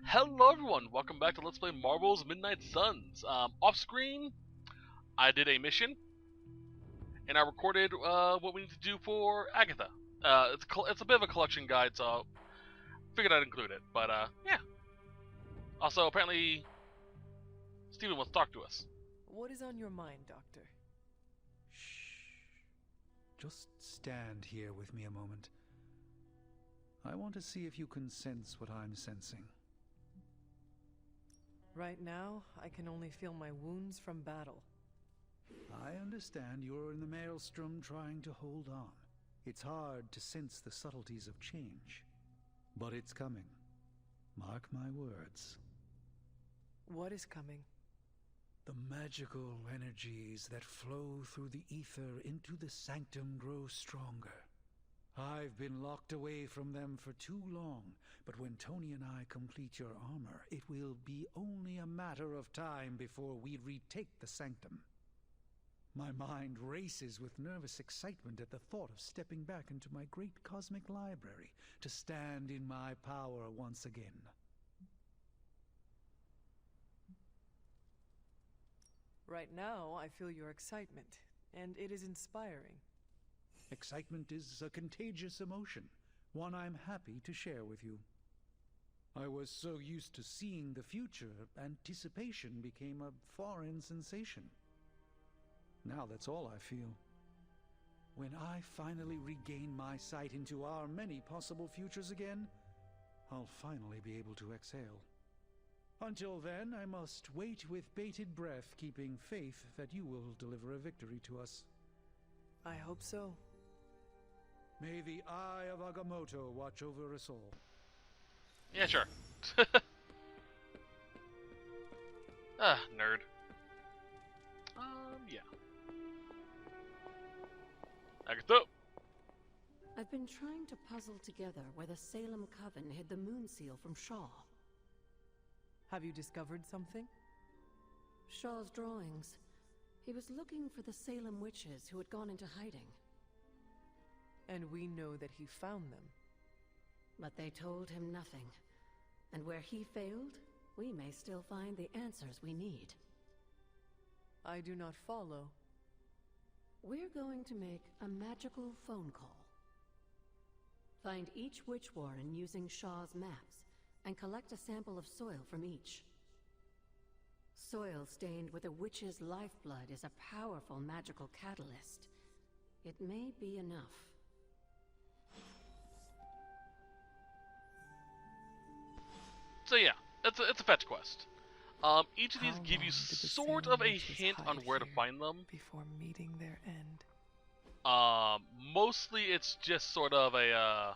Hello everyone, welcome back to Let's Play Marvel's Midnight Suns. Off screen, I did a mission, and I recorded what we need to do for Agatha. It's a bit of a collection guide, so figured I'd include it, but yeah. Also, apparently, Steven wants to talk to us. What is on your mind, Doctor? Shh. Just stand here with me a moment. I want to see if you can sense what I'm sensing. Right now, I can only feel my wounds from battle. I understand you're in the maelstrom trying to hold on. It's hard to sense the subtleties of change. But it's coming. Mark my words. What is coming? The magical energies that flow through the ether into the sanctum grow stronger. I've been locked away from them for too long, but when Tony and I complete your armor, it will be only a matter of time before we retake the sanctum. My mind races with nervous excitement at the thought of stepping back into my great cosmic library to stand in my power once again. Right now, I feel your excitement, and it is inspiring. Excitement is a contagious emotion, one I'm happy to share with you. I was so used to seeing the future, anticipation became a foreign sensation. Now that's all I feel. When I finally regain my sight into our many possible futures again, I'll finally be able to exhale. Until then, I must wait with bated breath, keeping faith that you will deliver a victory to us. I hope so. May the eye of Agamotto watch over us all. Yeah, sure. Nerd. Yeah. Agatha! I've been trying to puzzle together where the Salem Coven hid the moon seal from Shaw. Have you discovered something? Shaw's drawings. He was looking for the Salem witches who had gone into hiding. And we know that he found them. But they told him nothing. And where he failed, we may still find the answers we need. I do not follow. We're going to make a magical phone call. Find each witch warren using Shaw's maps, and collect a sample of soil from each. Soil stained with a witch's lifeblood is a powerful magical catalyst. It may be enough. So yeah, it's a fetch quest. Each of these How give you long did the sort Salem of a witches hint on hide where to here find them. before meeting their end? Mostly it's just sort of a,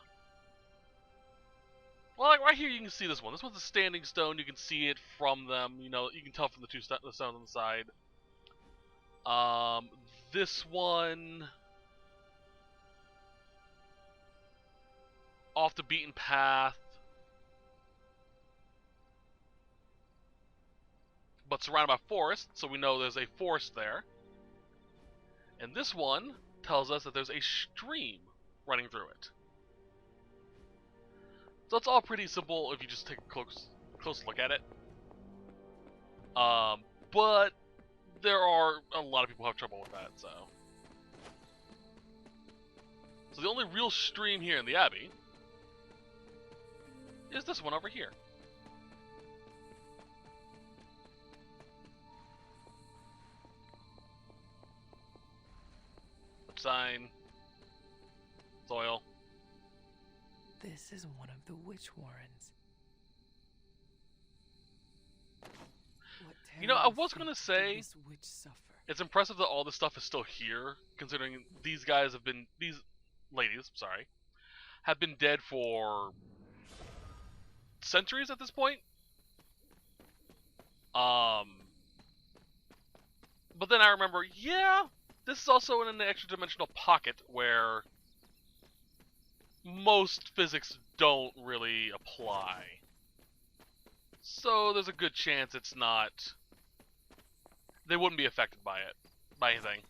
well, like right here you can see this one. This one's a standing stone. You can see it from them. You know, you can tell from the the stones on the side. This one, off the beaten path, but surrounded by forest, so we know there's a forest there. And this one tells us that there's a stream running through it. So it's all pretty simple if you just take a close look at it. But there are a lot of people who have trouble with that, so. So the only real stream here in the Abbey is this one over here. Sign. Soil. This is one of the witch warrens. What You know, I terrible was fate gonna did say, this witch suffer? it's impressive that all this stuff is still here, considering these guys have been, these ladies, sorry, have been dead for centuries at this point. But then I remember, yeah, this is also in an extra dimensional pocket where most physics don't really apply. So there's a good chance it's not, they wouldn't be affected by it, by anything.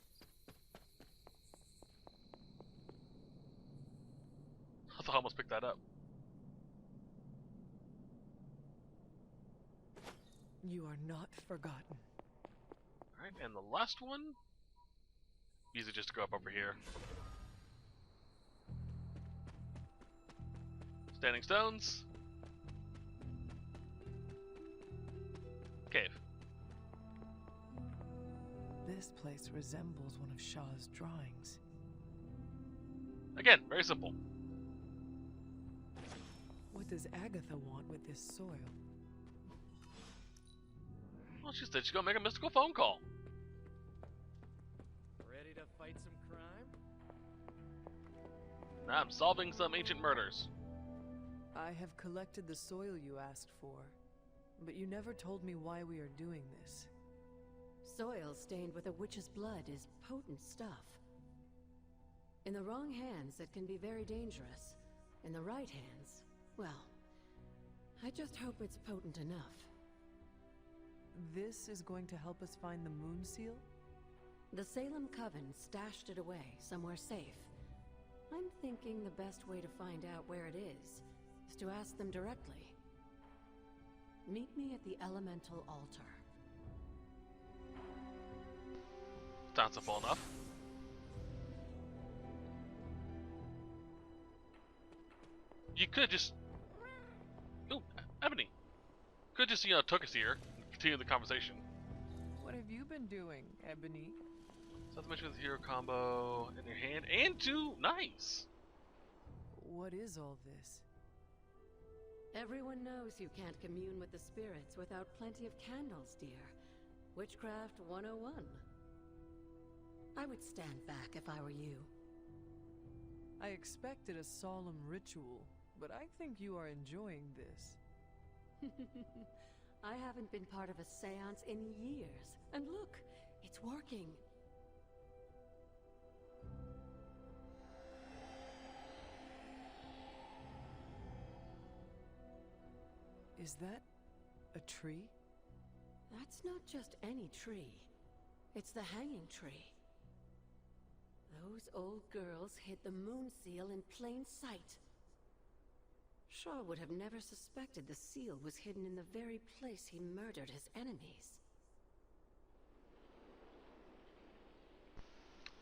I thought I almost picked that up. You are not forgotten. Alright, and the last one? Easy just to go up over here. Standing stones. Cave. This place resembles one of Shaw's drawings. Again, very simple. What does Agatha want with this soil? Well, she said she's gonna make a mystical phone call. Ready to fight some crime? Now I'm solving some ancient murders. I have collected the soil you asked for, but you never told me why we are doing this. Soil stained with a witch's blood is potent stuff. In the wrong hands, it can be very dangerous. In the right hands, well, I just hope it's potent enough. This is going to help us find the moon seal? The Salem Coven stashed it away somewhere safe. I'm thinking the best way to find out where it is to ask them directly. Meet me at the Elemental Altar. Sounds simple enough. You could just... Oh, Ebony. Could just, took us here and continue the conversation. What have you been doing, Ebony? South Mission with hero combo in your hand and two. Nice. What is all this? Everyone knows you can't commune with the spirits without plenty of candles, dear. Witchcraft 101. I would stand back if I were you. I expected a solemn ritual, but I think you are enjoying this. I haven't been part of a seance in years. And look, it's working. Is that a tree? That's not just any tree. It's the hanging tree. Those old girls hid the moon seal in plain sight. Shaw would have never suspected the seal was hidden in the very place he murdered his enemies.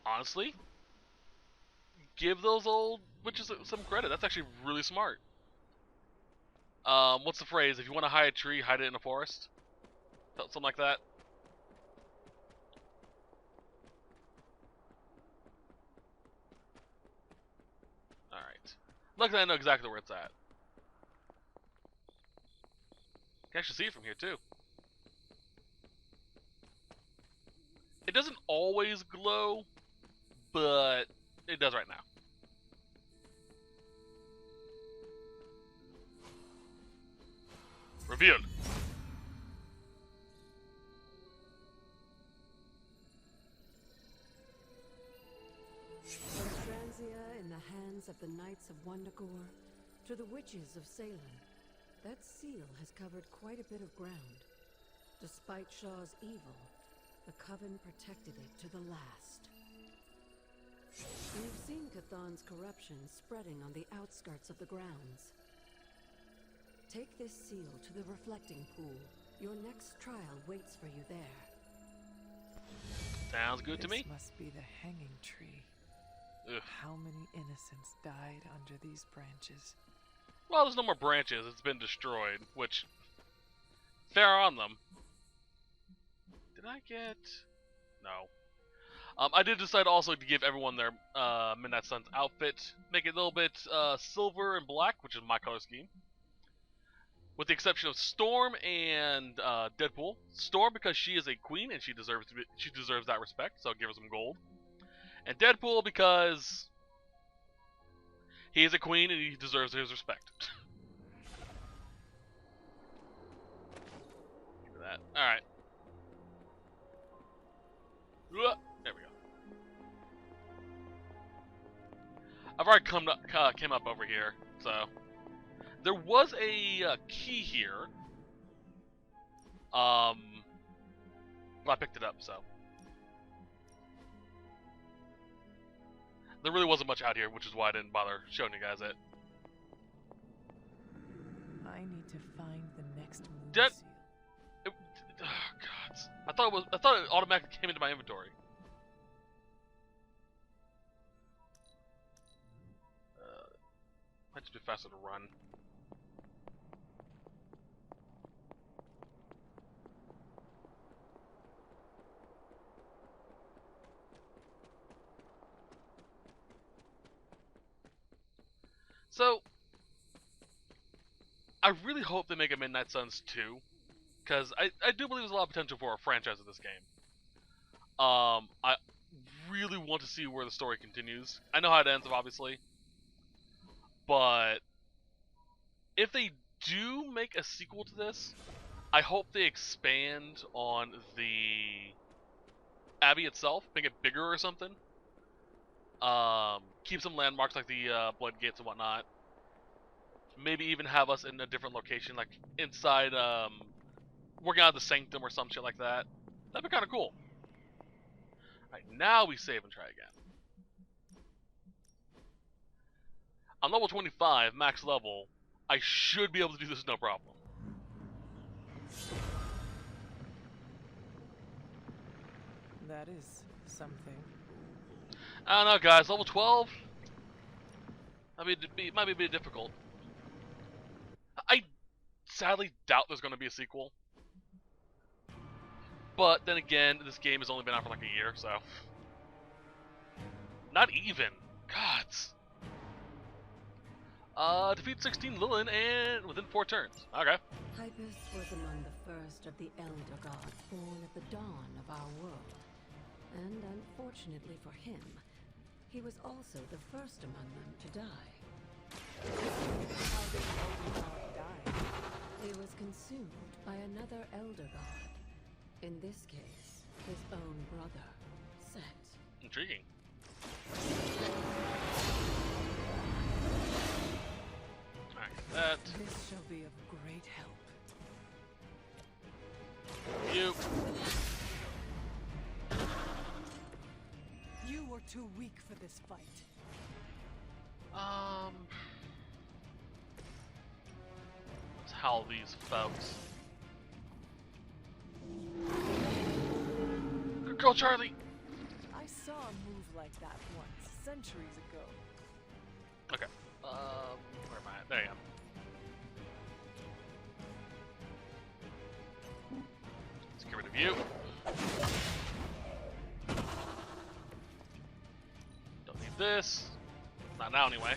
Honestly, give those old witches some credit. That's actually really smart. What's the phrase? If you want to hide a tree, hide it in a forest? Something like that. Alright. Luckily I know exactly where it's at. You can actually see it from here too. It doesn't always glow, but it does right now. Revealed. From Stranzia in the hands of the Knights of Wundagore to the witches of Salem, that seal has covered quite a bit of ground. Despite Shaw's evil, the Coven protected it to the last. You've seen Cathan's corruption spreading on the outskirts of the grounds. Take this seal to the reflecting pool. Your next trial waits for you there. Sounds good to me. This must be the hanging tree. Ugh. How many innocents died under these branches? Well, there's no more branches. It's been destroyed, which... fair on them. Did I get... No. I did decide also to give everyone their Midnight Suns outfit. Make it a little bit silver and black, which is my color scheme. With the exception of Storm and Deadpool. Storm because she is a queen and she deserves that respect, so I'll give her some gold. And Deadpool because he is a queen and he deserves his respect. Give me that. Alright. There we go. I've already came up over here, so... There was a key here. Well, I picked it up, so. There really wasn't much out here, which is why I didn't bother showing you guys it. I need to find the next moon That- seal. I thought it automatically came into my inventory. Might just be faster to run. So, I really hope they make a Midnight Suns 2, because I do believe there's a lot of potential for a franchise of this game. I really want to see where the story continues. I know how it ends, obviously, but if they do make a sequel to this, I hope they expand on the Abbey itself, make it bigger or something. Keep some landmarks like the blood gates and whatnot. Maybe even have us in a different location, like inside, working out of the Sanctum or some shit like that. That'd be kind of cool. Alright, now we save and try again. I'm level 25, max level. I should be able to do this no problem. That is something. I don't know, guys. Level 12? I mean, it might be a bit difficult. I sadly doubt there's going to be a sequel. But then again, this game has only been out for like a year, so... Not even. Gods. Defeat 16 Lilith and within 4 turns. Okay. Hypus was among the first of the Elder Gods born at the dawn of our world. And unfortunately for him, he was also the first among them to die. How did the Elder God die? He was consumed by another Elder God. In this case, his own brother, Set. Intriguing. Alright, that. This shall be of great help. You. You were too weak for this fight. Let's howl these folks. Good girl, Charlie! I saw a move like that once, centuries ago. Okay. Where am I at? There you go. Let's get rid of you. Don't need this. Not now, anyway.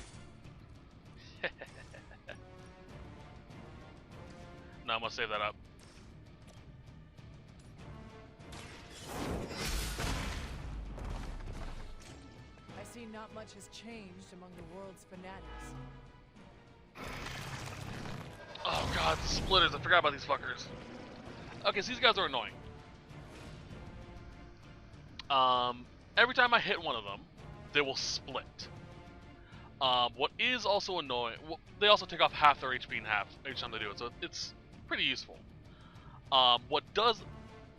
No, I'm gonna save that up. I see not much has changed among the world's fanatics. Oh god, the splitters. I forgot about these fuckers. Okay, so these guys are annoying. Every time I hit one of them, they will split. What is also annoying, well, they also take off half their HP in half each time they do it, so it's pretty useful. What does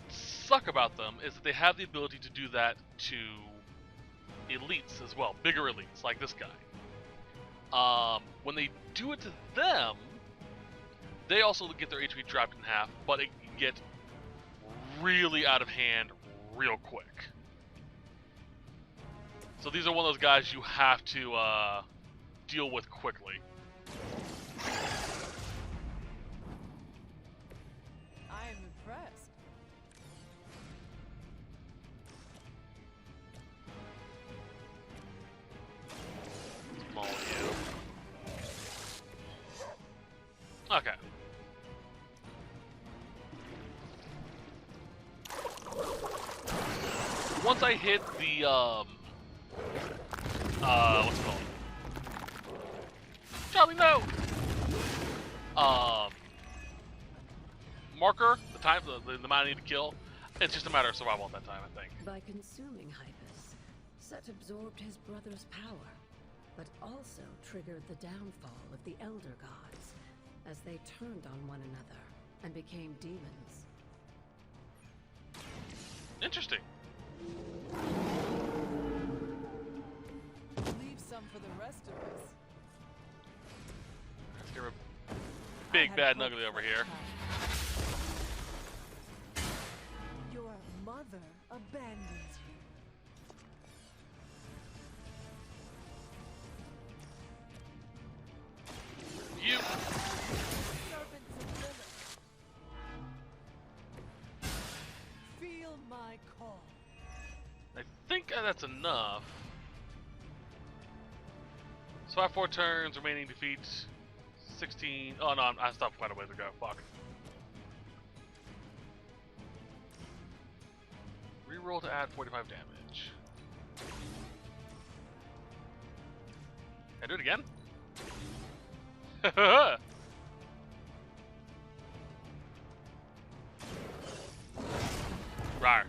suck about them is that they have the ability to do that to elites as well, bigger elites, like this guy. When they do it to them, they also get their HP dropped in half, but it can get really out of hand real quick. So these are one of those guys you have to deal with quickly. I am impressed. Maul you. Okay. Once I hit the what's it called? Charlie, no! Marker, the time, the amount I need to kill, it's just a matter of survival at that time, I think. By consuming Hypus, Set absorbed his brother's power, but also triggered the downfall of the Elder Gods, as they turned on one another and became demons. Interesting. Leave some for the rest of us. Let's get rid of Big Bad and Ugly over here. Your mother abandons you. You. Servants of Lilith. Feel my call. I think that's enough. So I have 4 turns, remaining defeat 16. Oh no, I still have quite a way to go. Fuck. Reroll to add 45 damage. Can I do it again? Rawr.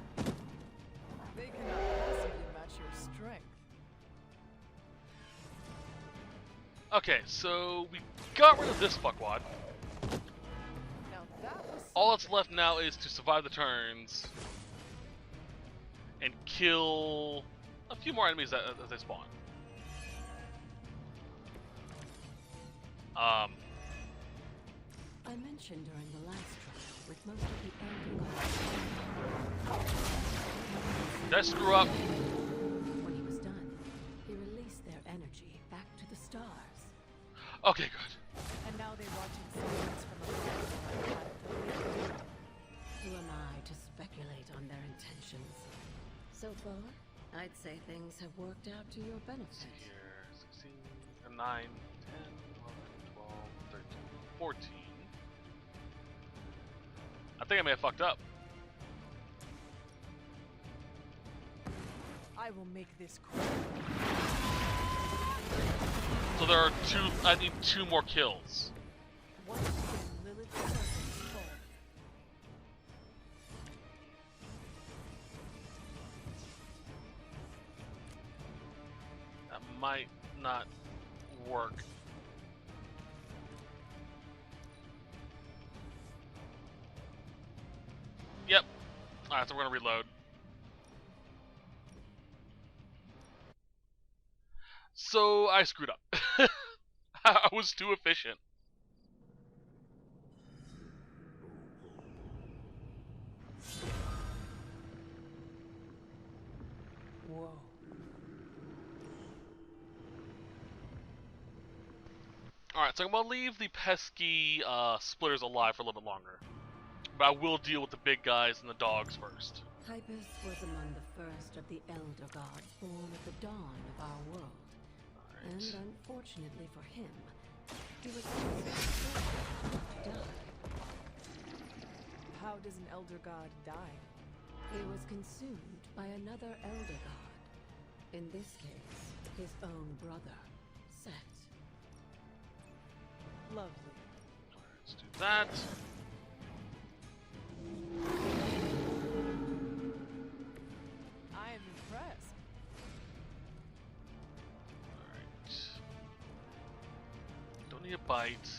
They cannot possibly match your strength. Okay, so we got rid of this fuckwad. Now that was All that's left now is to survive the turns and kill a few more enemies as they spawn. I mentioned during the last trial with most of the Elder Gods. Did I screw up? When he was done, he released their energy back to the stars. Okay, good. And now they watch in silence from a planet. Who am I to speculate on their intentions? So far, I'd say things have worked out to your benefit. Here, 16, 9, 10, 11, 12, 13, 14. I think I may have fucked up. I will make this quick. So there are 2, I need 2 more kills. Once again, Lilith's servants fall. That might not work. Yep. Alright, so we're gonna reload. So I screwed up. I was too efficient. Whoa. Alright, so I'm gonna leave the pesky splitters alive for a little bit longer. But I will deal with the big guys and the dogs first. Hypus was among the first of the Elder Gods born at the dawn of our world. And unfortunately for him, he was died. How does an elder god die? He was consumed by another Elder God. In this case, his own brother, Set. Lovely. Let's do that. I am impressed. Alright. Don't need a bite.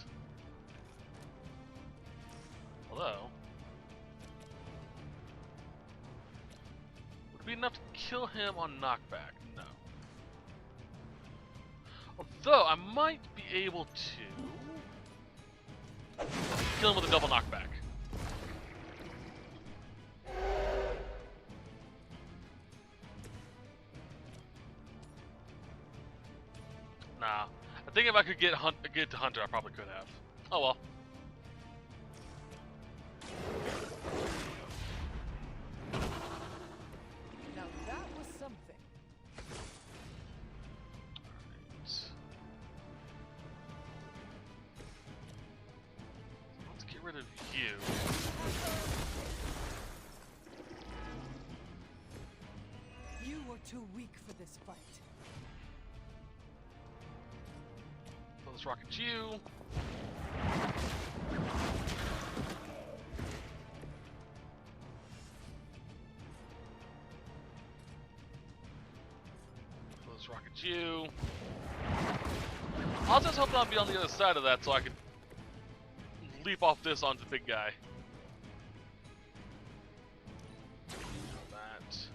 Although, would it be enough to kill him on knockback? No. Although, I might be able to kill him with a double knockback. Nah. I think if I could get to Hunter, I probably could have. Oh well. Now that was something. Let's get rid of you. You were too weak for this fight. So let's rocket you. So let's rocket you. I'll just hope I'll be on the other side of that so I can leap off this onto the big guy. That.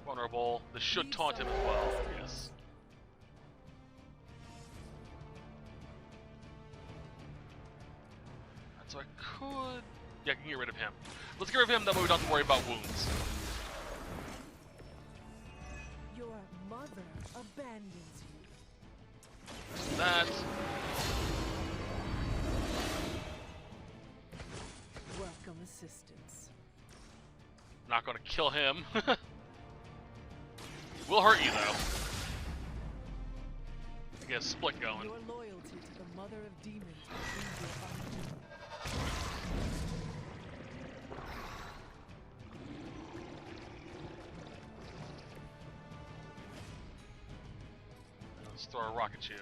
Vulnerable. This should taunt him as well. Yes. So I could Yeah, I can get rid of him. Let's get rid of him, that way we don't have to worry about wounds. Your mother abandons you. That. Welcome assistance. Not gonna kill him. Will hurt you though. Get a split going. Your loyalty to the mother of demons will be your undoing. Let's throw a rocket at you.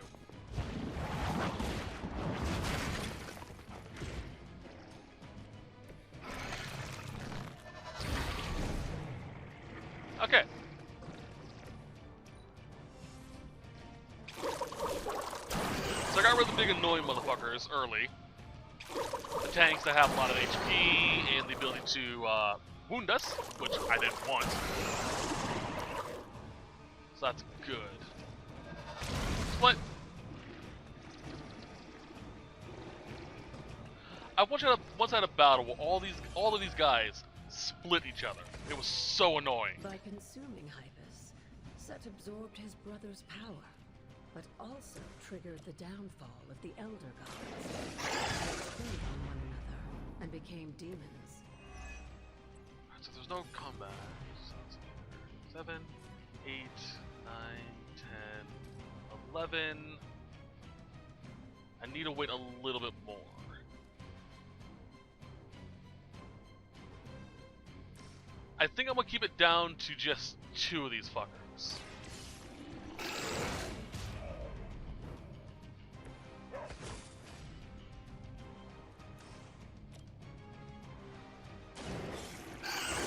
Okay. So I got rid of the big annoying motherfuckers early. The tanks that have a lot of HP and the ability to wound us, which I didn't want. So that's good. Split. I once had a battle where all of these guys split each other. It was so annoying. By consuming Hypus, Set absorbed his brother's power, but also triggered the downfall of the Elder Gods. They turned on one another and became demons. Alright, so there's no combat. So it's 7, 8, 9, 10, 11. I need to wait a little bit more. I think I'm gonna keep it down to just 2 of these fuckers.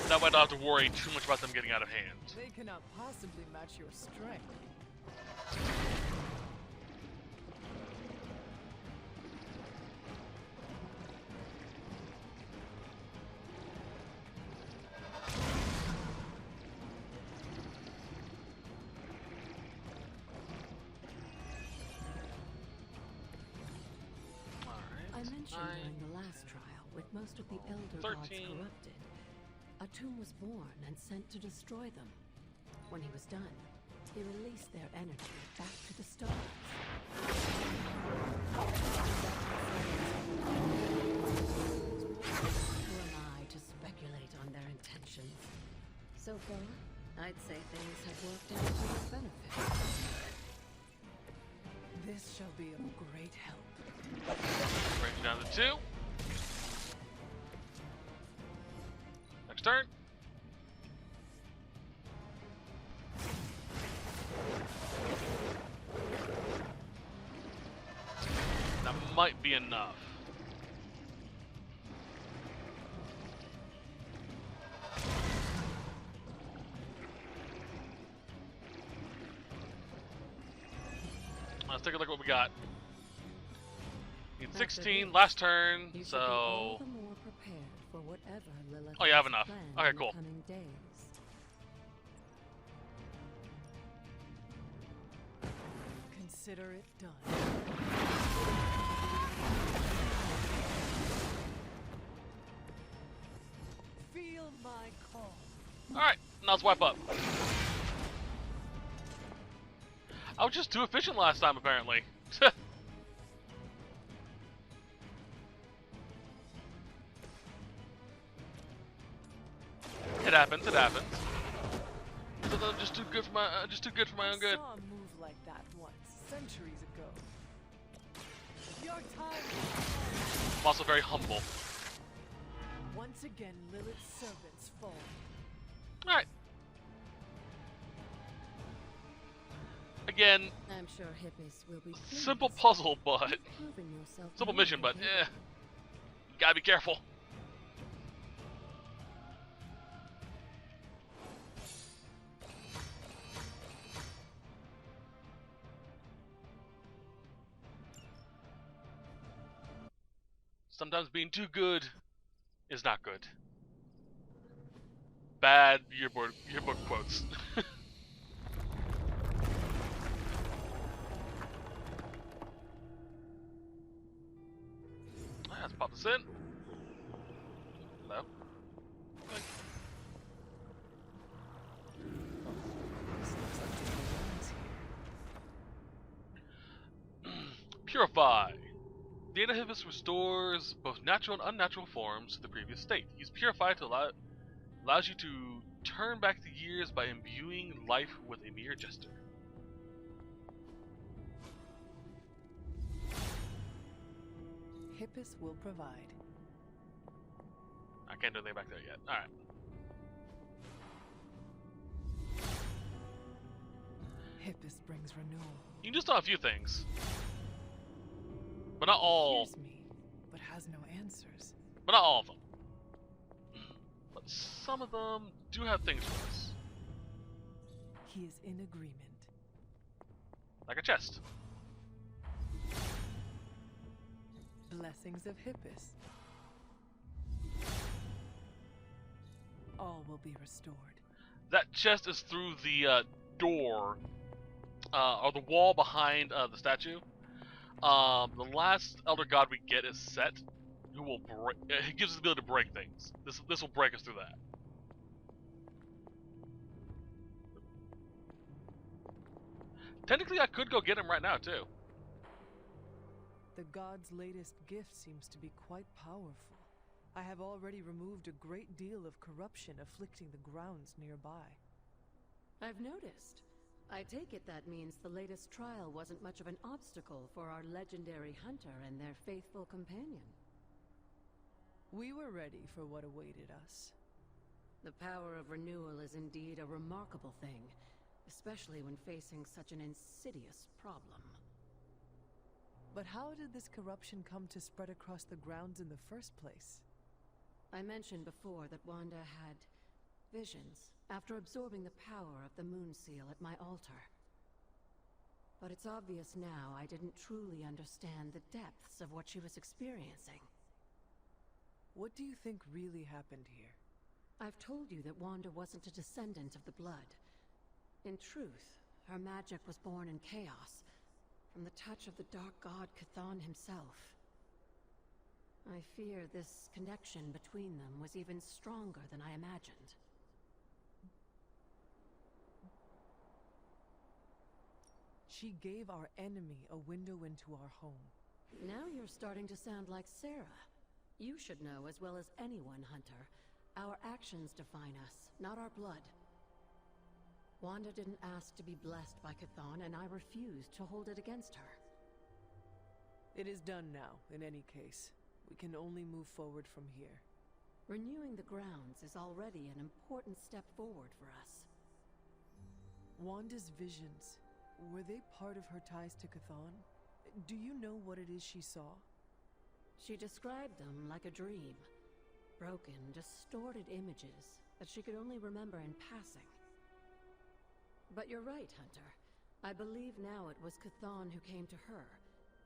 That way I don't have to worry too much about them getting out of hand. They cannot possibly match your strength. I mentioned during the last trial, with most of the Elder Gods 13. corrupted, a tomb was born and sent to destroy them. When he was done, he released their energy back to the stars. Who am I to speculate on their intentions? So far, I'd say things have worked out to his benefit. This shall be of great help. Bring it down to 2. Next turn. That might be enough. Let's take a look at what we got. Need 16, last turn, You should be so... all the more prepared for whatever Lilith Oh, you have has enough. planned Okay, in the cool. coming days. Consider it done. Feel my call. Alright, now let's wipe up. I was just too efficient last time, apparently. It happens, it happens. Sometimes I'm just too good for my own good. I saw a move like that once, centuries ago. Your time is I'm also very humble. once again, Lilith's servants fall. Alright. Again, I'm sure hippies will be simple pleased. puzzle, but... Proving yourself Simple more mission, but than eh. Gotta be careful. Sometimes being too good is not good. Bad yearbook quotes. Let's pop this in. Purify. The Hippus restores both natural and unnatural forms to the previous state. Use Purify to allows you to turn back the years by imbuing life with a mere jester. Hippus will provide. I can't do anything back there yet. Alright. Hippus brings renewal. You can just do a few things. But not all. Hears me, but has no answers. But not all of them. But some of them do have things for us. He is in agreement. Like a chest. Blessings of Hippus. All will be restored. That chest is through the door, or the wall behind the statue. The last Elder God we get is Set, who will break. He gives us the ability to break things. This will break us through that. Technically, I could go get him right now too. The god's latest gift seems to be quite powerful. I have already removed a great deal of corruption afflicting the grounds nearby. I've noticed. I take it that means the latest trial wasn't much of an obstacle for our legendary hunter and their faithful companion. We were ready for what awaited us. The power of renewal is indeed a remarkable thing, especially when facing such an insidious problem. But how did this corruption come to spread across the grounds in the first place? I mentioned before that Wanda had visions after absorbing the power of the moon seal at my altar. But it's obvious now I didn't truly understand the depths of what she was experiencing. What do you think really happened here? I've told you that Wanda wasn't a descendant of the blood. In truth, her magic was born in chaos, from the touch of the dark god Chthon himself. I fear this connection between them was even stronger than I imagined. She gave our enemy a window into our home. Now you're starting to sound like Sarah. You should know as well as anyone, Hunter. Our actions define us, not our blood. Wanda didn't ask to be blessed by Chthon, and I refused to hold it against her. It is done now, in any case. We can only move forward from here. Renewing the grounds is already an important step forward for us. Wanda's visions, were they part of her ties to Chthon? Do you know what it is she saw? She described them like a dream. Broken, distorted images that she could only remember in passing. But you're right, Hunter. I believe now it was Chthon who came to her,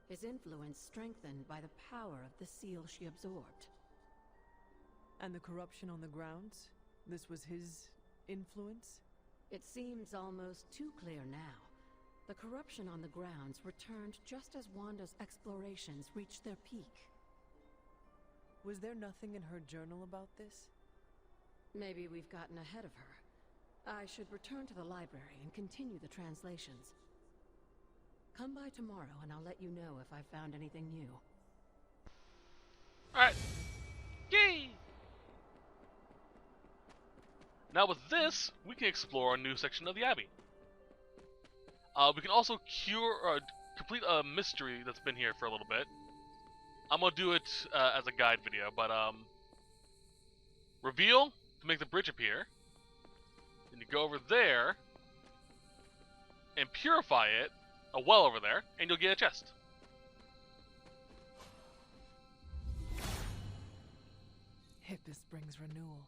his influence strengthened by the power of the seal she absorbed. And the corruption on the grounds? This was his influence? It seems almost too clear now. The corruption on the grounds returned just as Wanda's explorations reached their peak. Was there nothing in her journal about this? Maybe we've gotten ahead of her. I should return to the library and continue the translations. Come by tomorrow and I'll let you know if I've found anything new. Alright. Yay! Now with this, we can explore a new section of the Abbey. We can also complete a mystery that's been here for a little bit. I'm gonna do it as a guide video, but reveal to make the bridge appear. Then you go over there and purify it, a well over there, and you'll get a chest. Hippus brings renewal.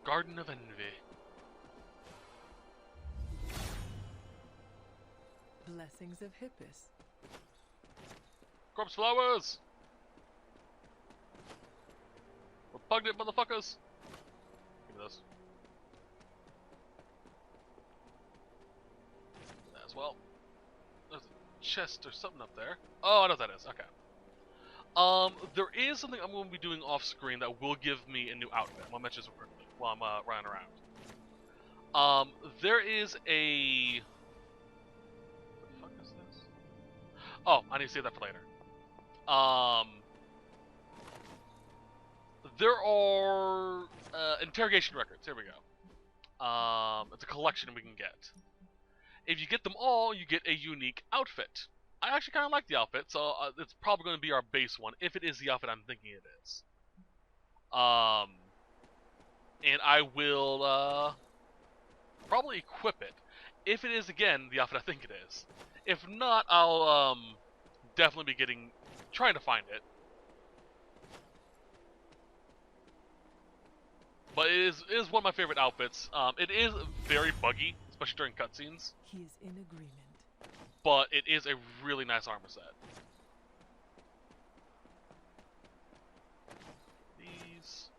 Garden of Envy. Blessings of Hippus. Corpse flowers! Repugnant motherfuckers! Give me those. As well. There's a chest or something up there. Oh, I know what that is. Okay. There is something I'm going to be doing off screen that will give me a new outfit. I'm going to mention this quickly while I'm running around. There is a... What the fuck Oh, I need to save that for later. There are interrogation records. Here we go. It's a collection we can get. If you get them all, you get a unique outfit. I actually kind of like the outfit, so it's probably going to be our base one, if it is the outfit I'm thinking it is. And I will probably equip it. If it is, again, the outfit I think it is. If not, I'll definitely be trying to find it. But it is one of my favorite outfits. It is very buggy, especially during cutscenes. He is in agreement. But it is a really nice armor set. These.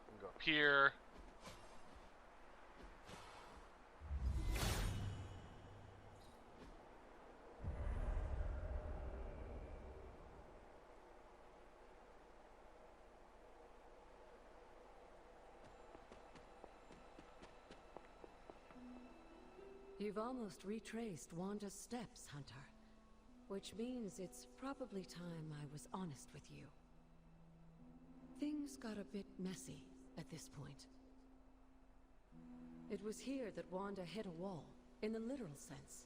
We can go up here. You've almost retraced Wanda's steps, Hunter. Which means it's probably time I was honest with you. Things got a bit messy at this point. It was here that Wanda hit a wall, in the literal sense.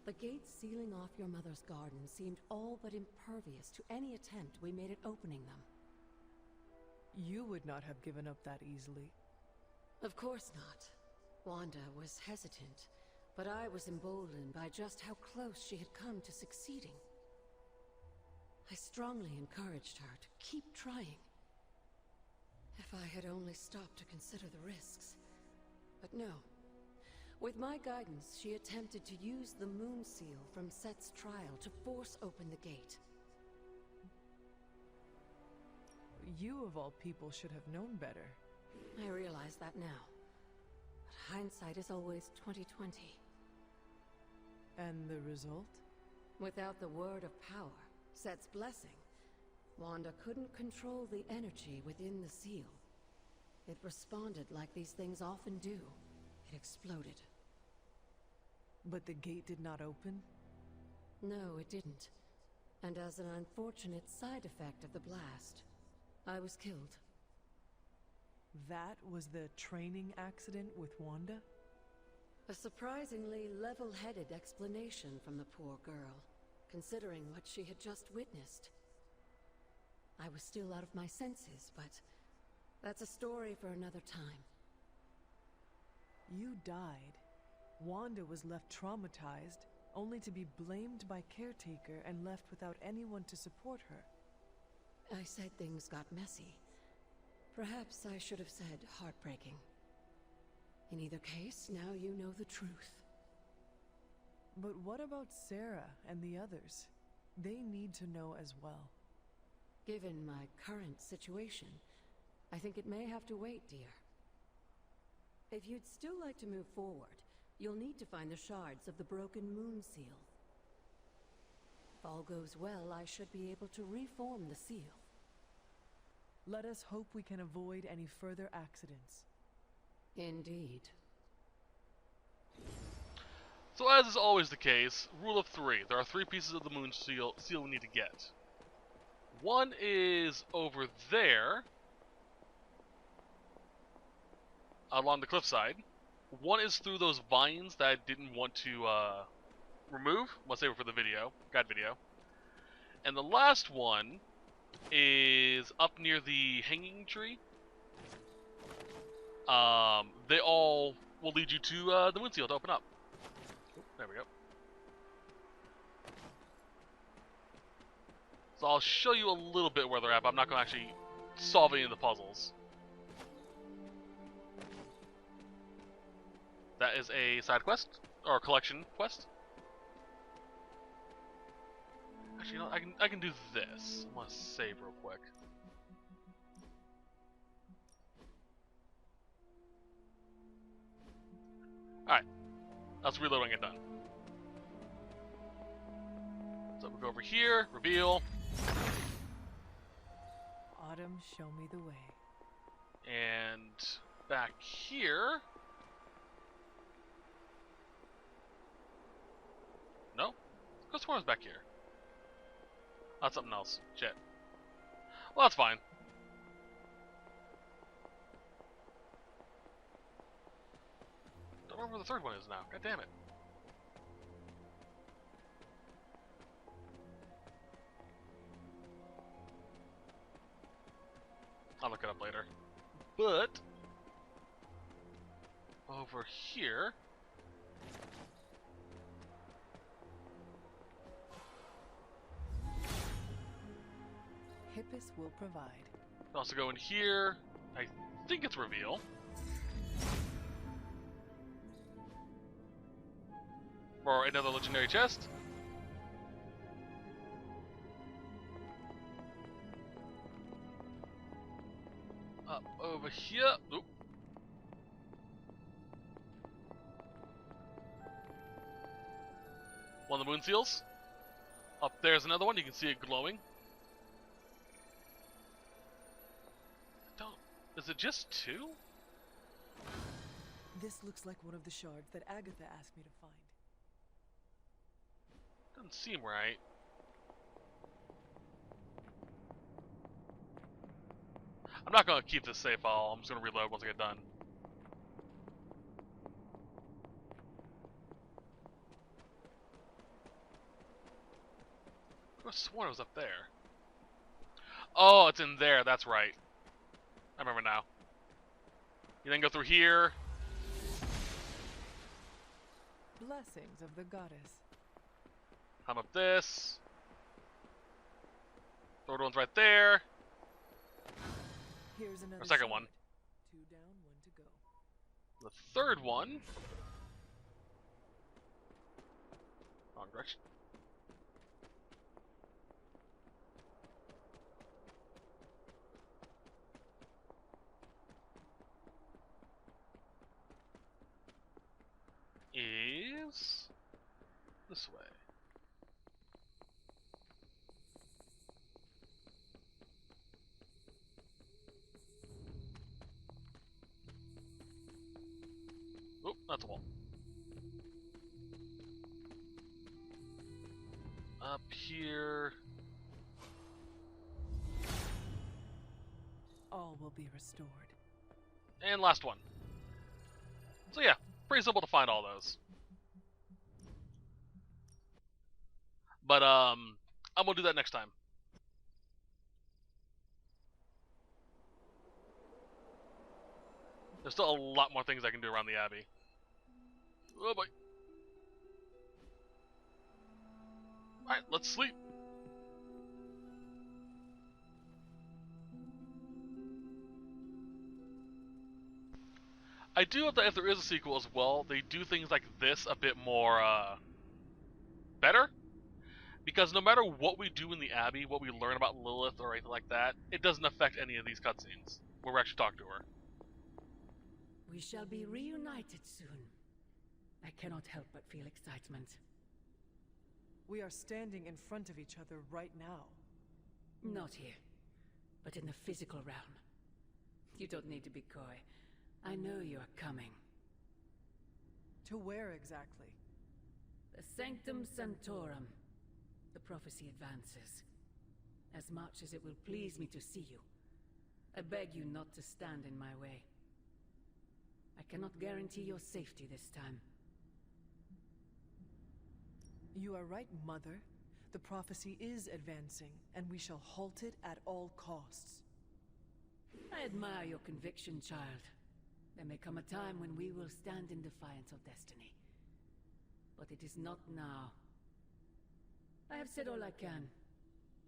The gates sealing off your mother's garden seemed all but impervious to any attempt we made at opening them. You would not have given up that easily. Of course not. Wanda was hesitant, but I was emboldened by just how close she had come to succeeding. I strongly encouraged her to keep trying. If I had only stopped to consider the risks. But no. With my guidance, she attempted to use the moon seal from Set's trial to force open the gate. You of all people should have known better. I realize that now. But hindsight is always 20/20. And the result? Without the word of power, Set's blessing, Wanda couldn't control the energy within the seal. It responded like these things often do. It exploded. But the gate did not open? No, it didn't. And as an unfortunate side effect of the blast, I was killed. That was the training accident with Wanda? A surprisingly level-headed explanation from the poor girl, considering what she had just witnessed. I was still out of my senses, but that's a story for another time. You died. Wanda was left traumatized, only to be blamed by Caretaker and left without anyone to support her. I said things got messy. Perhaps I should have said heartbreaking. In either case, now you know the truth. But what about Sarah and the others? They need to know as well. Given my current situation, I think it may have to wait, dear. If you'd still like to move forward, you'll need to find the shards of the broken moon seal. If all goes well, I should be able to reform the seal. Let us hope we can avoid any further accidents. Indeed. So as is always the case, rule of 3. There are 3 pieces of the moon seal we need to get. One is over there, along the cliffside. One is through those vines that I didn't want to remove. Let's save it for the guide video. And the last one is up near the hanging tree. They all will lead you to the moon seal to open up. There we go. So I'll show you a little bit where they're at, but I'm not going to actually solve any of the puzzles. That is a side quest, or a collection quest. Actually, you know, I can do this. I want to save real quick. Alright. Let's reload and get done. So we'll go over here, reveal. Autumn, show me the way. And back here, sworn it was back here. Oh, that's something else. Shit. Well, that's fine. Don't remember where the third one is now. God damn it. I'll look it up later. But over here, Hippus will provide. also go in here. I think it's reveal. Or another legendary chest. Up over here. Oop. One of the moon seals. Up there's another one. You can see it glowing. Is it just two? This looks like one of the shards that Agatha asked me to find. Doesn't seem right. I'm not gonna keep this save file. I'm just gonna reload once I get done. I could have sworn it was up there. Oh, it's in there. That's right. I remember now. You then go through here. Blessings of the goddess. Climb up this. Third one's right there. Here's another Or second shard. one. 2 down, 1 to go. The third one. Wrong direction. Is this way. Oh, that's a wall. Up here. All will be restored. And last one. So yeah, pretty simple to find all those. But I'm gonna do that next time. There's still a lot more things I can do around the Abbey. Oh boy. Alright, let's sleep. I do hope that if there is a sequel as well, they do things like this a bit more, better. Because no matter what we do in the Abbey, what we learn about Lilith or anything like that, it doesn't affect any of these cutscenes where we actually talk to her. We shall be reunited soon. I cannot help but feel excitement. We are standing in front of each other right now. Not here, but in the physical realm. You don't need to be coy. I know you are coming. To where exactly? The Sanctum Sanctorum. The prophecy advances. As much as it will please me to see you, I beg you not to stand in my way. I cannot guarantee your safety this time. You are right, Mother. The prophecy is advancing, and we shall halt it at all costs. I admire your conviction, child. There may come a time when we will stand in defiance of destiny. But it is not now. I have said all I can.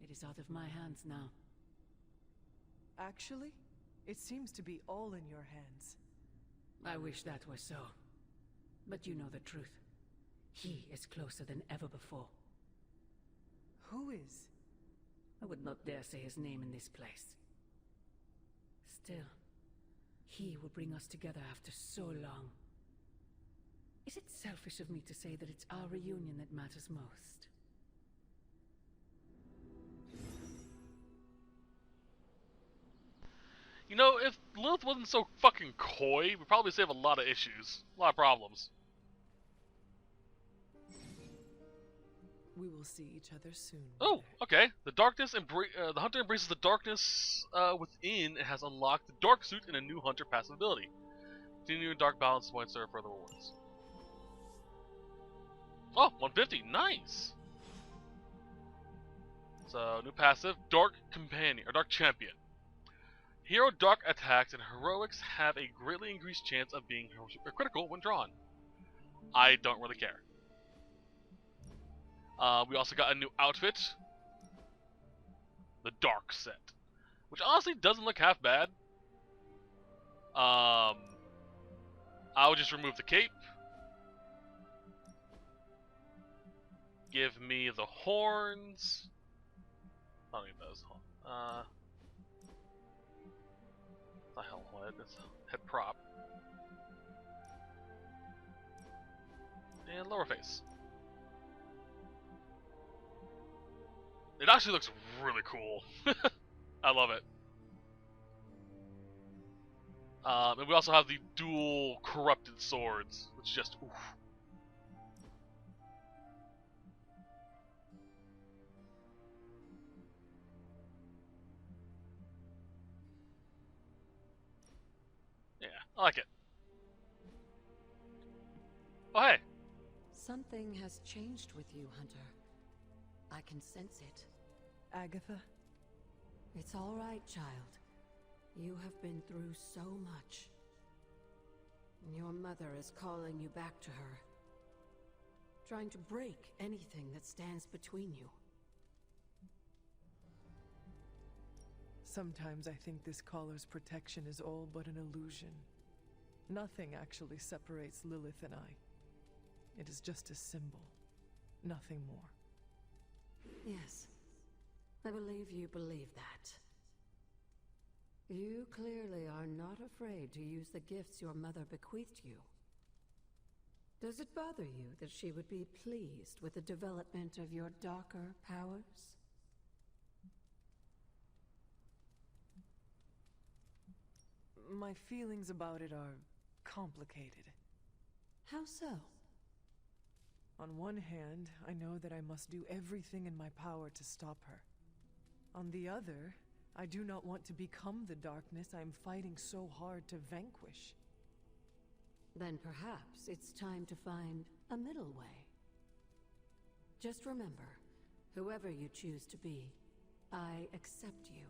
It is out of my hands now. Actually, it seems to be all in your hands. I wish that were so. But you know the truth. He is closer than ever before. Who is? I would not dare say his name in this place. Still, he will bring us together after so long. Is it selfish of me to say that it's our reunion that matters most? You know, if Lilith wasn't so fucking coy, we'd probably save a lot of issues. A lot of problems. We will see each other soon. Oh, okay. The hunter embraces the darkness within and has unlocked the dark suit and a new hunter passive ability. Continue dark balance points there for further rewards. Oh, 150. Nice. So, new passive, Dark Companion, or Dark Champion. Hero Dark attacks and heroics have a greatly increased chance of being critical when drawn. I don't really care. We also got a new outfit. The Dark Set. Which honestly doesn't look half bad. I would just remove the cape. Give me the horns. I don't need those. The hell head? It's a head prop. And lower face. It actually looks really cool. I love it. And we also have the dual corrupted swords, which just oof. Yeah, I like it. Oh hey. Something has changed with you, Hunter. I can sense it. Agatha? It's all right, child. You have been through so much. Your mother is calling you back to her. Trying to break anything that stands between you. Sometimes I think this caller's protection is all but an illusion. Nothing actually separates Lilith and I. It is just a symbol. Nothing more. Yes. I believe you believe that. You clearly are not afraid to use the gifts your mother bequeathed you. Does it bother you that she would be pleased with the development of your darker powers? My feelings about it are complicated. How so? On one hand, I know that I must do everything in my power to stop her. On the other, I do not want to become the darkness I am fighting so hard to vanquish. Then perhaps it's time to find a middle way. Just remember, whoever you choose to be, I accept you.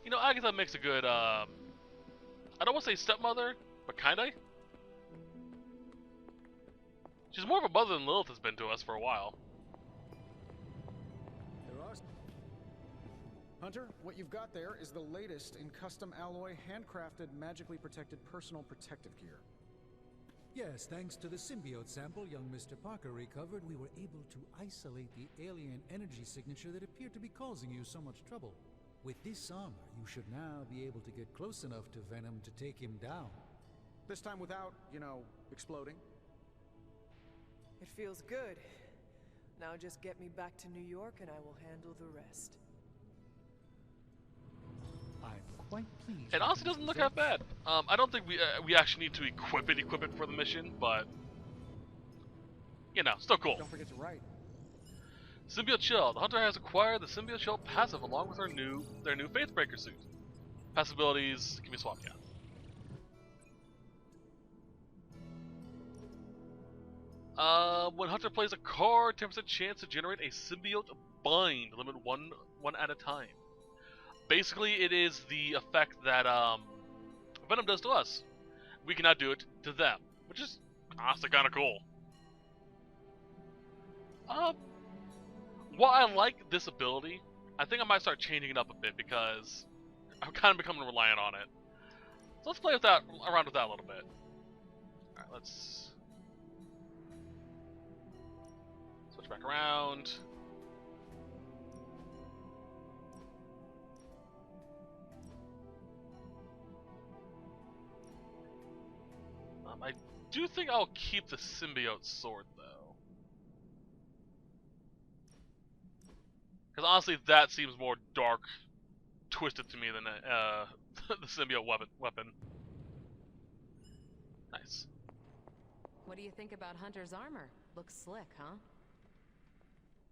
You know, Agatha makes a good, I don't want to say stepmother, but kinda. She's more of a mother than Lilith has been to us for a while. There are... Hunter, what you've got there is the latest in custom alloy, handcrafted, magically protected personal protective gear. Yes, thanks to the symbiote sample young Mr. Parker recovered, we were able to isolate the alien energy signature that appeared to be causing you so much trouble. With this armor, you should now be able to get close enough to Venom to take him down. This time without, you know, exploding. It feels good. Now just get me back to New York and I will handle the rest. I'm quite pleased. It honestly doesn't look half bad. I don't think we actually need to equip it for the mission, but you know, still cool. Don't forget to write. Symbiote Shell. The hunter has acquired the Symbiote Shell passive along with their new Faithbreaker suit. Passive abilities can be swapped out. When Hunter plays a card, 10% chance to generate a symbiote bind, limit one at a time. Basically, it is the effect that Venom does to us. We cannot do it to them, which is honestly kind of cool. While I like this ability, I think I might start changing it up a bit because I'm kind of becoming reliant on it. So let's play with that, around with that a little bit. All right, let's switch back around. I do think I'll keep the symbiote sword though. Because honestly, that seems more dark, twisted to me than the symbiote weapon. Nice. What do you think about Hunter's armor? Looks slick, huh?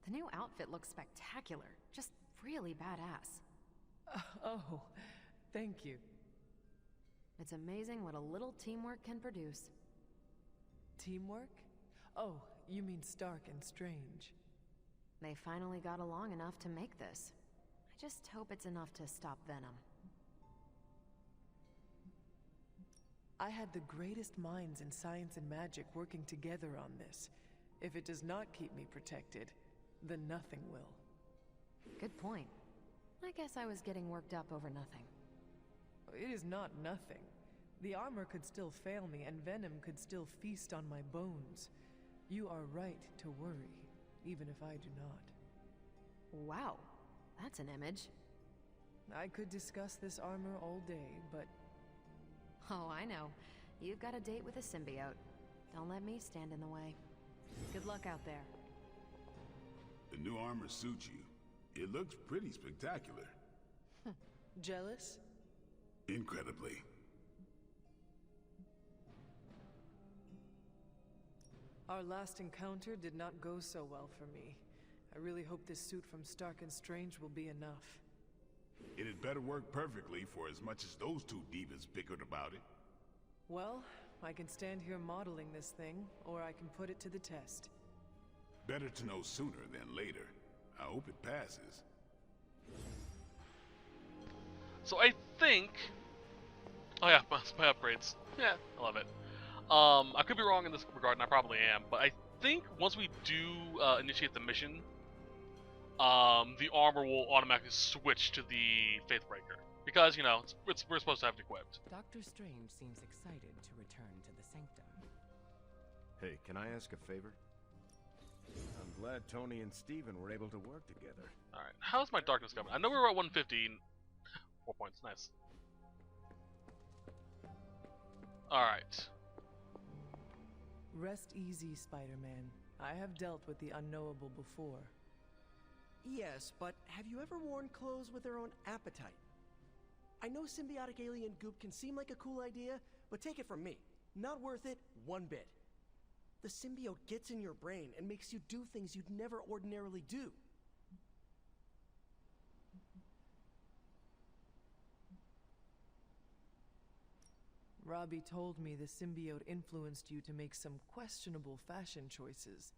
The new outfit looks spectacular. Just really badass. Oh, thank you. It's amazing what a little teamwork can produce. Teamwork? Oh, you mean Stark and Strange. They finally got along enough to make this. I just hope it's enough to stop Venom. I had the greatest minds in science and magic working together on this. If it does not keep me protected, then nothing will. Good point. I guess I was getting worked up over nothing. It is not nothing. The armor could still fail me, and Venom could still feast on my bones. You are right to worry, even if I do not. Wow, that's an image. I could discuss this armor all day, but... Oh, I know. You've got a date with a symbiote. Don't let me stand in the way. Good luck out there. The new armor suits you. It looks pretty spectacular. Jealous? Incredibly. Our last encounter did not go so well for me. I really hope this suit from Stark and Strange will be enough. It had better work perfectly for as much as those two divas bickered about it. Well, I can stand here modeling this thing, or I can put it to the test. Better to know sooner than later. I hope it passes. So I think... Oh yeah, my upgrades. Yeah, I love it. I could be wrong in this regard, and I probably am, but I think once we do initiate the mission, the armor will automatically switch to the Faithbreaker. Because, you know, we're supposed to have it equipped. Dr. Strange seems excited to return to the Sanctum. Hey, can I ask a favor? I'm glad Tony and Steven were able to work together. Alright, how's my darkness coming? I know we were at 150. 4 points, nice. Alright. Rest easy, Spider-Man. I have dealt with the unknowable before. Yes, but have you ever worn clothes with their own appetite? I know symbiotic alien goop can seem like a cool idea, but take it from me. Not worth it one bit. The symbiote gets in your brain and makes you do things you'd never ordinarily do. Robbie told me the symbiote influenced you to make some questionable fashion choices.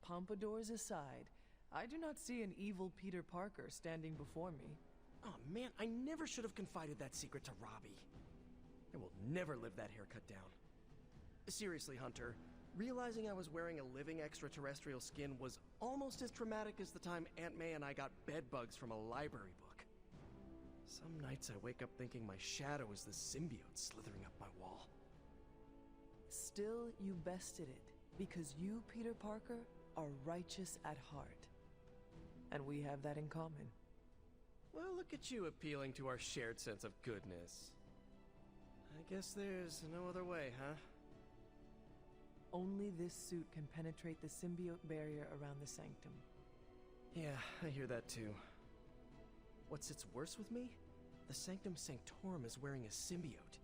Pompadours aside, I do not see an evil Peter Parker standing before me. Oh man, I never should have confided that secret to Robbie. I will never live that haircut down. Seriously, Hunter, realizing I was wearing a living extraterrestrial skin was almost as traumatic as the time Aunt May and I got bed bugs from a library book. Some nights I wake up thinking my shadow is the symbiote slithering up my wall. Still, you bested it, because you, Peter Parker, are righteous at heart. And we have that in common. Well, look at you appealing to our shared sense of goodness. I guess there's no other way, huh? Only this suit can penetrate the symbiote barrier around the Sanctum. Yeah, I hear that too. What sits worse with me? The Sanctum Sanctorum is wearing a symbiote.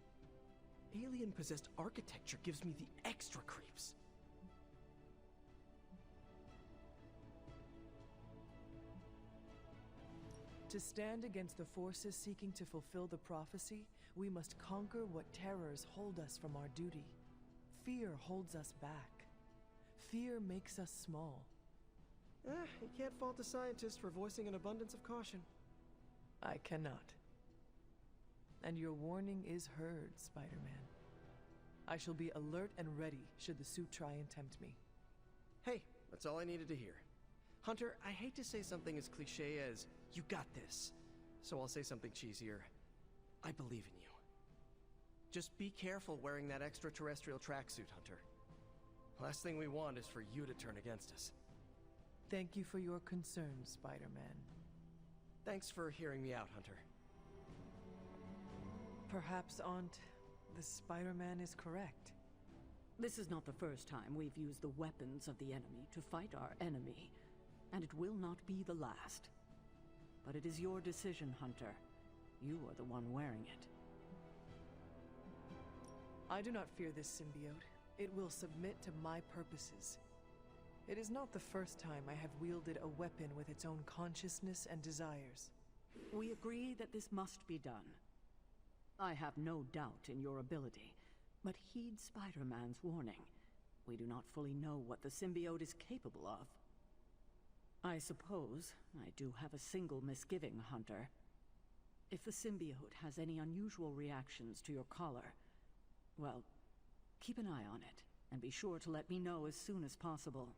Alien-possessed architecture gives me the extra creeps. To stand against the forces seeking to fulfill the prophecy, we must conquer what terrors hold us from our duty. Fear holds us back. Fear makes us small. You can't fault a scientist for voicing an abundance of caution. I cannot. And your warning is heard, Spider-Man. I shall be alert and ready should the suit try and tempt me. Hey, that's all I needed to hear. Hunter, I hate to say something as cliche as, "You got this," so I'll say something cheesier. I believe in you. Just be careful wearing that extraterrestrial tracksuit, Hunter. Last thing we want is for you to turn against us. Thank you for your concern, Spider-Man. Thanks for hearing me out, Hunter. Perhaps, Aunt, the Spider-Man is correct. This is not the first time we've used the weapons of the enemy to fight our enemy, and it will not be the last. But it is your decision, Hunter. You are the one wearing it. I do not fear this symbiote. It will submit to my purposes. It is not the first time I have wielded a weapon with its own consciousness and desires. We agree that this must be done. I have no doubt in your ability, but heed Spider-Man's warning. We do not fully know what the symbiote is capable of. I suppose I do have a single misgiving, Hunter. If the symbiote has any unusual reactions to your collar, well, keep an eye on it, and be sure to let me know as soon as possible.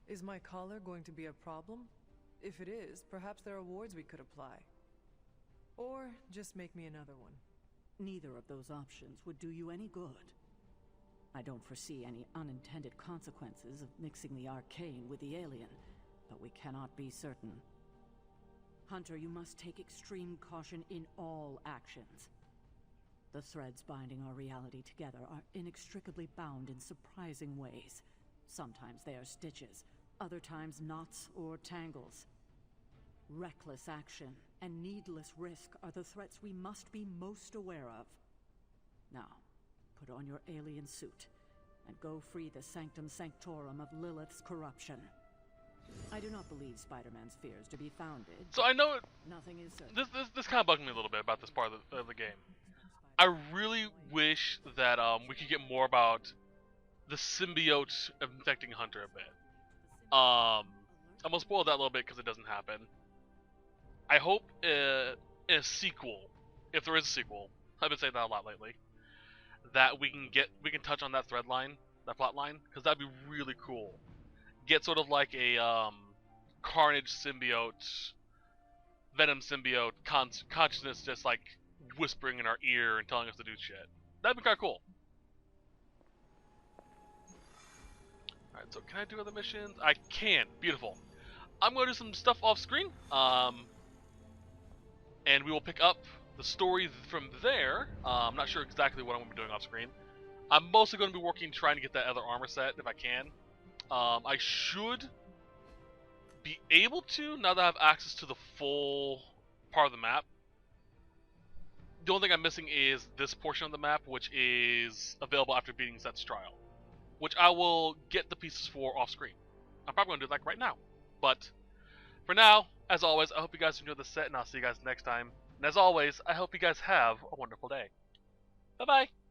Is my collar going to be a problem? If it is, perhaps there are wards we could apply. Or just make me another one. Neither of those options would do you any good. I don't foresee any unintended consequences of mixing the arcane with the alien, but we cannot be certain. Hunter, you must take extreme caution in all actions. The threads binding our reality together are inextricably bound in surprising ways. Sometimes they are stitches, other times knots or tangles. Reckless action and needless risk are the threats we must be most aware of. Now, put on your alien suit and go free the Sanctum Sanctorum of Lilith's corruption. I do not believe Spider-Man's fears to be founded. So I know nothing is certain. This kind of bugged me a little bit about this part of the game. I really wish that we could get more about the symbiote infecting Hunter a bit. I'm gonna spoil that a little bit because it doesn't happen. I hope in a sequel, if there is a sequel, I've been saying that a lot lately, that we can touch on that thread line, that plot line, because that'd be really cool. Get sort of like a Carnage symbiote, Venom symbiote, consciousness just like whispering in our ear and telling us to do shit. That'd be kind of cool. Alright, so can I do other missions? I can. Beautiful. I'm going to do some stuff off screen. And we will pick up the story from there. I'm not sure exactly what I'm going to be doing off screen. I'm mostly going to be working trying to get that other armor set if I can. I should be able to, now that I have access to the full part of the map. The only thing I'm missing is this portion of the map, which is available after beating Seth's trial, which I will get the pieces for off screen. I'm probably going to do it like right now. But for now, as always, I hope you guys enjoyed the set, and I'll see you guys next time. And as always, I hope you guys have a wonderful day. Bye-bye!